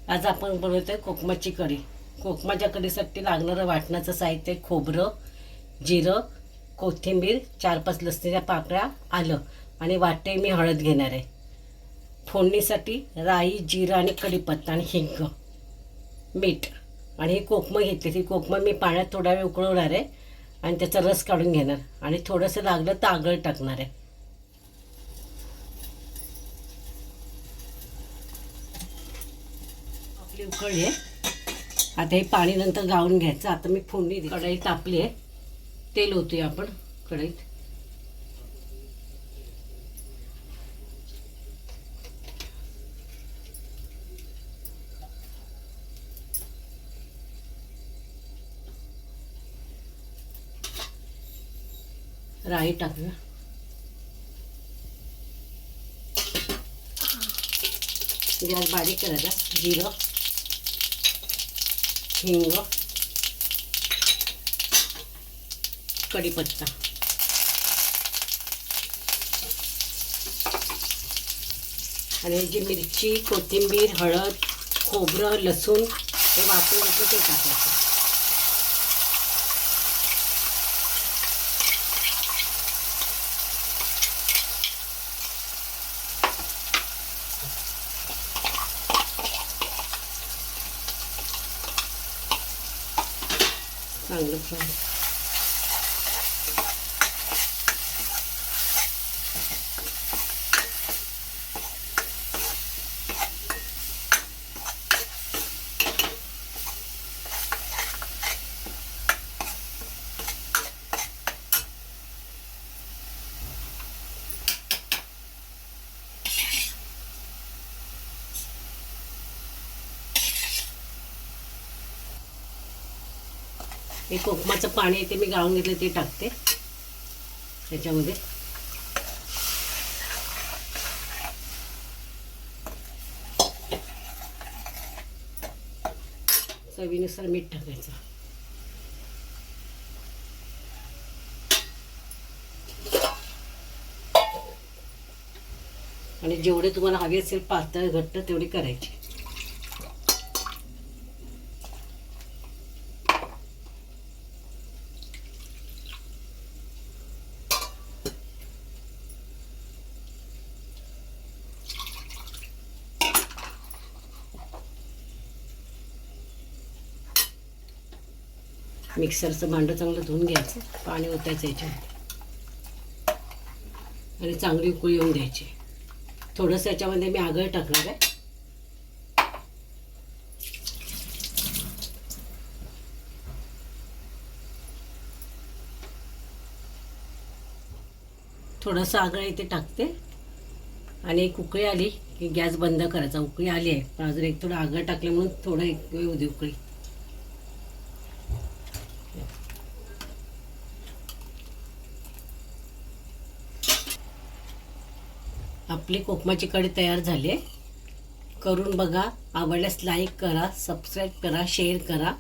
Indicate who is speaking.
Speaker 1: आज आपण बनवतोय कोकमाची कढी। कोकमाच्या कढीसाठी लागणारं वाटणाचं साहित्य: खोबरं, जिरं, कोथिंबीर, 4-5 लसणीच्या पाकळ्या, आलं आणि वाटे मी हळद घेणार आहे। फोडणीसाठी राई, जिरं आणि कढीपत्ता आणि हिंग, मीठ आणि ही कोकमं घेतली। ती कोकमं मी पाण्यात थोडा वेळ उकळवणार आहे आणि त्याचा रस काढून घेणार आणि थोडंसं लागलं तर आगळ टाकणार आहे। आपली उकळली आहे, आता हे पाणी नंतर गाळून घ्यायचं। आता मी फोडणी दे, कढई तापली आहे, तेल ओतूया आपण कढईत। राई टाकूया, गॅस बारीक करायचा। जिरं, हिंग, कढीपत्ता आणि जी मिरची, कोथिंबीर, हळद, खोबरं, लसूण हे वाटून घेतलं ते टाकायचं। चांगलं फ्राय, हे कोकमाचं पाणी आहे ते मी गाळून घेतलं ते टाकते त्याच्यामध्ये। चवीनुसार मीठ टाकायचं आणि जेवढे तुम्हाला हवे असेल पातळ घट्ट तेवढी करायची। मिक्सरचं भांडं चांगलं धुवून घ्यायचं, पाणी ओतायचं याच्यामध्ये आणि चांगली उकळी येऊन द्यायची। थोडंसं याच्यामध्ये मी आगळ टाकणार आहे। थोडंसं आगळ इथे टाकते आणि एक उकळी आली की गॅस बंद करायचा। उकळी आली आहे पण अजून एक थोडं आगळ टाकले म्हणून थोडं एक वेळ होऊ दे उकळी। आपली कोकमाची कढी तयार झाली आहे, करून बघा। आवडल्यास लाईक करा, सबस्क्राईब करा, शेअर करा।